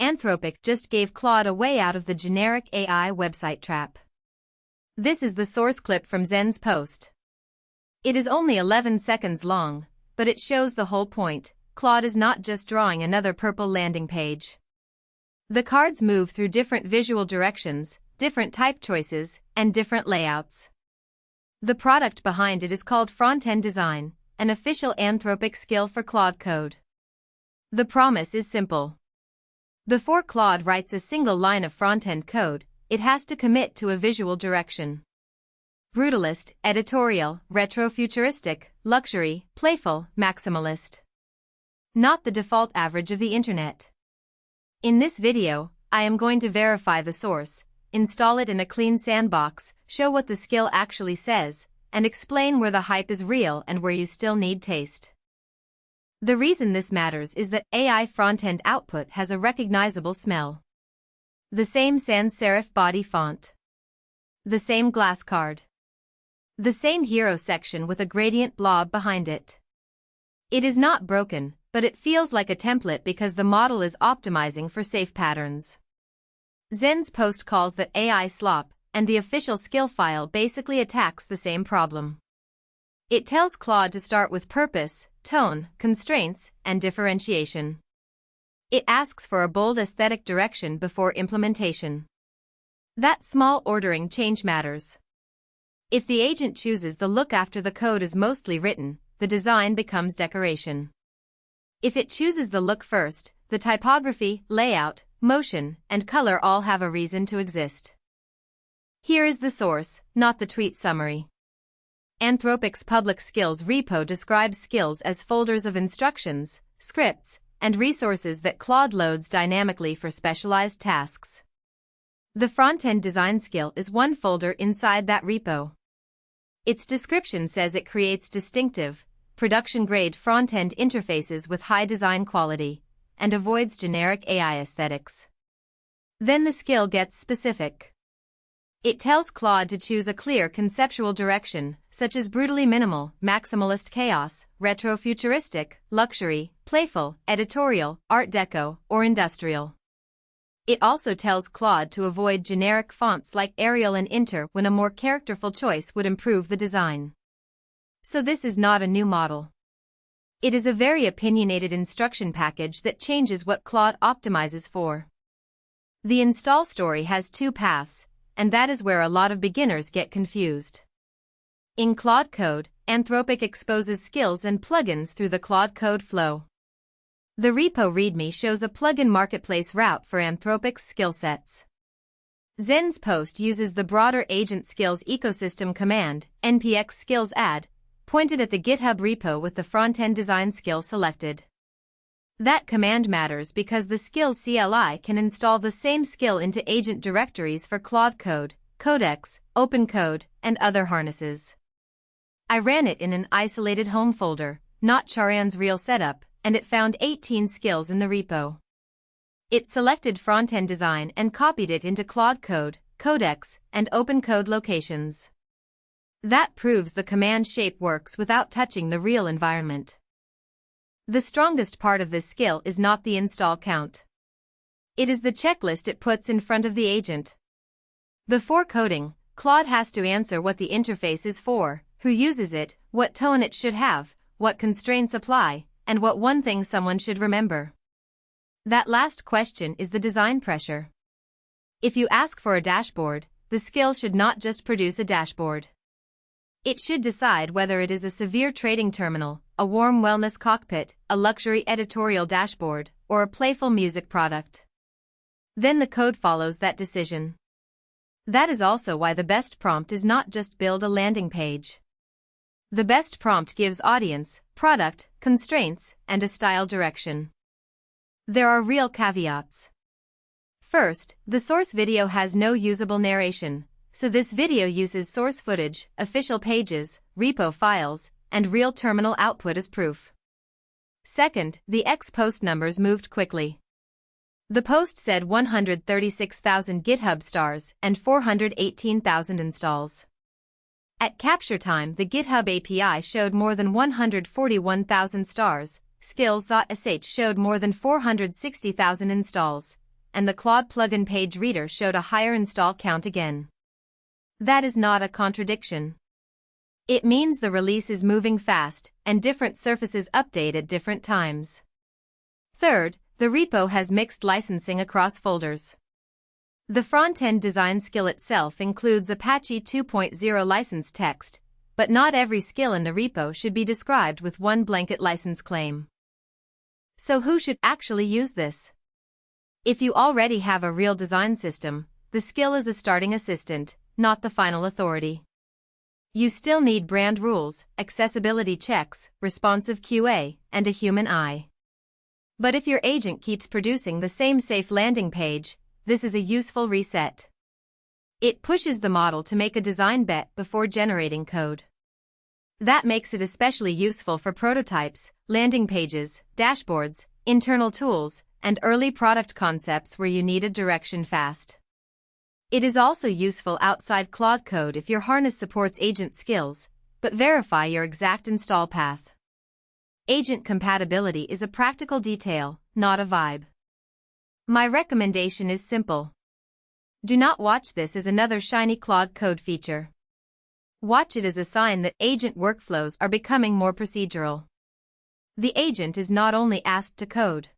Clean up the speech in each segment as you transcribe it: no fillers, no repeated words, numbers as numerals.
Anthropic just gave Claude a way out of the generic AI website trap. This is the source clip from Zen's post. It is only 11 seconds long, but it shows the whole point. Claude is not just drawing another purple landing page. The cards move through different visual directions, different type choices, and different layouts. The product behind it is called Frontend Design, an official Anthropic skill for Claude Code. The promise is simple. Before Claude writes a single line of front-end code, it has to commit to a visual direction. Brutalist, editorial, retro-futuristic, luxury, playful, maximalist. Not the default average of the internet. In this video, I am going to verify the source, install it in a clean sandbox, show what the skill actually says, and explain where the hype is real and where you still need taste. The reason this matters is that AI front-end output has a recognizable smell. The same sans serif body font. The same glass card. The same hero section with a gradient blob behind it. It is not broken, but it feels like a template because the model is optimizing for safe patterns. Zen's post calls that AI slop, and the official skill file basically attacks the same problem. It tells Claude to start with purpose, tone, constraints, and differentiation. It asks for a bold aesthetic direction before implementation. That small ordering change matters. If the agent chooses the look after the code is mostly written, the design becomes decoration. If it chooses the look first, the typography, layout, motion, and color all have a reason to exist. Here is the source, not the tweet summary. Anthropic's public skills repo describes skills as folders of instructions, scripts, and resources that Claude loads dynamically for specialized tasks. The front-end design skill is one folder inside that repo. Its description says it creates distinctive, production-grade front-end interfaces with high design quality, and avoids generic AI aesthetics. Then the skill gets specific. It tells Claude to choose a clear conceptual direction, such as brutally minimal, maximalist chaos, retro-futuristic, luxury, playful, editorial, art deco, or industrial. It also tells Claude to avoid generic fonts like Arial and Inter when a more characterful choice would improve the design. So this is not a new model. It is a very opinionated instruction package that changes what Claude optimizes for. The install story has two paths, and that is where a lot of beginners get confused. In Claude Code, Anthropic exposes skills and plugins through the Claude Code flow. The repo README shows a plugin marketplace route for Anthropic's skill sets. Zen's post uses the broader Agent Skills Ecosystem command, npx skills add, pointed at the GitHub repo with the front-end design skill selected. That command matters because the skills CLI can install the same skill into agent directories for Claude Code, Codex, OpenCode, and other harnesses. I ran it in an isolated home folder, not Charan's real setup, and it found 18 skills in the repo. It selected front-end design and copied it into Claude Code, Codex, and OpenCode locations. That proves the command shape works without touching the real environment. The strongest part of this skill is not the install count. It is the checklist it puts in front of the agent. Before coding, Claude has to answer what the interface is for, who uses it, what tone it should have, what constraints apply, and what one thing someone should remember. That last question is the design pressure. If you ask for a dashboard, the skill should not just produce a dashboard. It should decide whether it is a severe trading terminal, a warm wellness cockpit, a luxury editorial dashboard, or a playful music product. Then the code follows that decision. That is also why the best prompt is not just build a landing page. The best prompt gives audience, product, constraints, and a style direction. There are real caveats. First, the source video has no usable narration, so this video uses source footage, official pages, repo files, and real terminal output as proof. Second, the X post numbers moved quickly. The post said 136,000 GitHub stars and 418,000 installs. At capture time, the GitHub API showed more than 141,000 stars, skills.sh showed more than 460,000 installs, and the Claude plugin page reader showed a higher install count again. That is not a contradiction. It means the release is moving fast, and different surfaces update at different times. Third, the repo has mixed licensing across folders. The Frontend design skill itself includes Apache 2.0 license text, but not every skill in the repo should be described with one blanket license claim. So who should actually use this? If you already have a real design system, the skill is a starting assistant, not the final authority. You still need brand rules, accessibility checks, responsive QA, and a human eye. But if your agent keeps producing the same safe landing page, this is a useful reset. It pushes the model to make a design bet before generating code. That makes it especially useful for prototypes, landing pages, dashboards, internal tools, and early product concepts where you needed direction fast. It is also useful outside Claude code if your harness supports agent skills, but verify your exact install path. Agent compatibility is a practical detail, not a vibe. My recommendation is simple. Do not watch this as another shiny Claude code feature. Watch it as a sign that agent workflows are becoming more procedural. The agent is not only asked to code.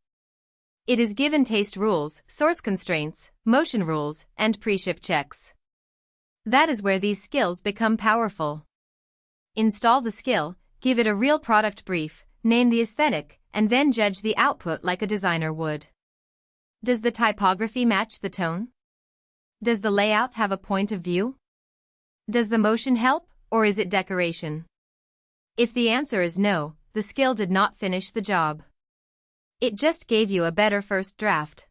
It is given taste rules, source constraints, motion rules, and pre-ship checks. That is where these skills become powerful. Install the skill, give it a real product brief, name the aesthetic, and then judge the output like a designer would. Does the typography match the tone? Does the layout have a point of view? Does the motion help, or is it decoration? If the answer is no, the skill did not finish the job. It just gave you a better first draft.